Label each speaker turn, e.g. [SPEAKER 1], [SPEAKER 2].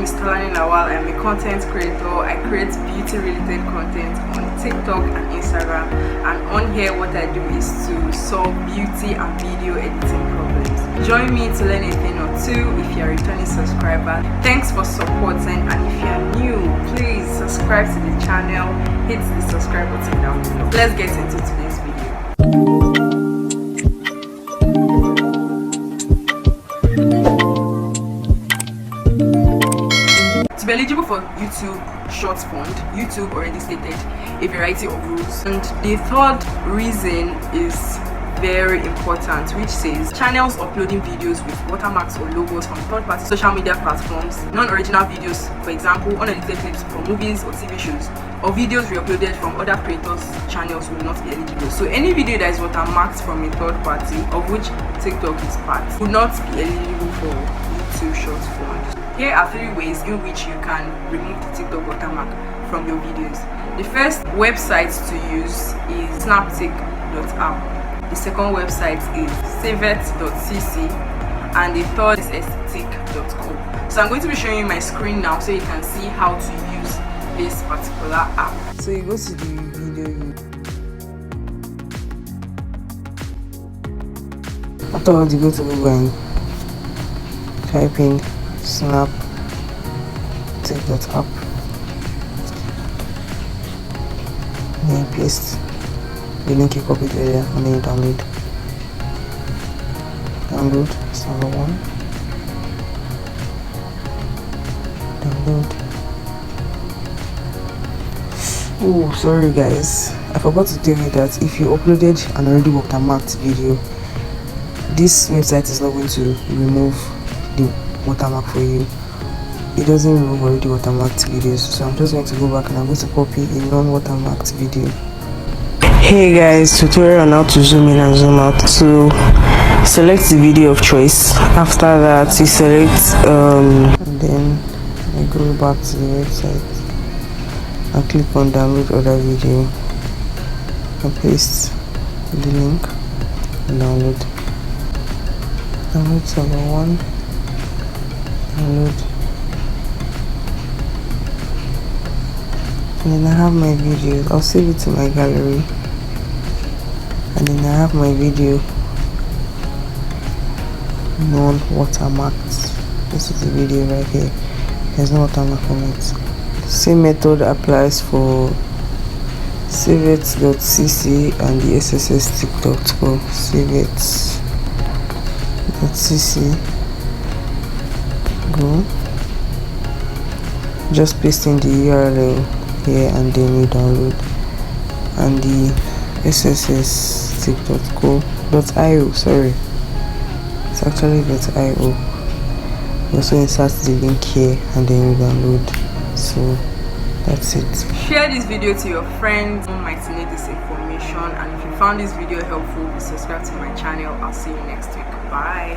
[SPEAKER 1] is Tolani Lawal. I'm a content creator. I create beauty related content on TikTok and Instagram, and on here what I do is to solve beauty and video editing problems. Join me to learn a thing or two if you're a returning subscriber. Thanks for supporting, and if you're new, please subscribe to the channel, hit the subscribe button down below. Let's get into today's video. To be eligible for YouTube Shorts Fund, YouTube already stated a variety of rules, and the third reason is very important, which says channels uploading videos with watermarks or logos from third-party social media platforms, non-original videos, for example unedited clips from movies or TV shows, or videos re-uploaded from other creators' channels will not be eligible. So any video that is watermarked from a third party, of which TikTok is part, will not be eligible for YouTube Shorts Fund. Here are 3 ways in which you can remove the TikTok watermark from your videos. The first website to use is snaptik.app. The second website is savett.cc, and the third is snaptik.app. So I'm going to be showing you my screen now so you can see how to use this particular app. So you go to the video. Afterwards you go to Google and type in snaptik.app. Then you paste the link you copied earlier, and then you download. That's number 1. Download. Oh, sorry guys, I forgot to tell you that if you uploaded an already watermarked video, this website is not going to remove the watermark for you. It doesn't remove already watermarked videos, so I'm just going to go back and I'm going to copy a non-watermarked video. Hey guys, tutorial on how to zoom in and zoom out. So select the video of choice. After that you select and then I go back to the website and click on download other video and paste the link and download server 1, download, and then I have my videos. I'll save it to my gallery, and then I have my video non-watermarked. This is the video right here. There's no watermark on it. Same method applies for savett.cc and the SSS TikTok. Go savett.cc, go, just paste in the URL here and then you download, and the SSS TikTok.io, sorry, it's actually .io. You also insert the link here and then you download. So that's it. Share this video to your friends who might need this information, and if you found this video helpful, please subscribe to my channel. I'll see you next week. Bye.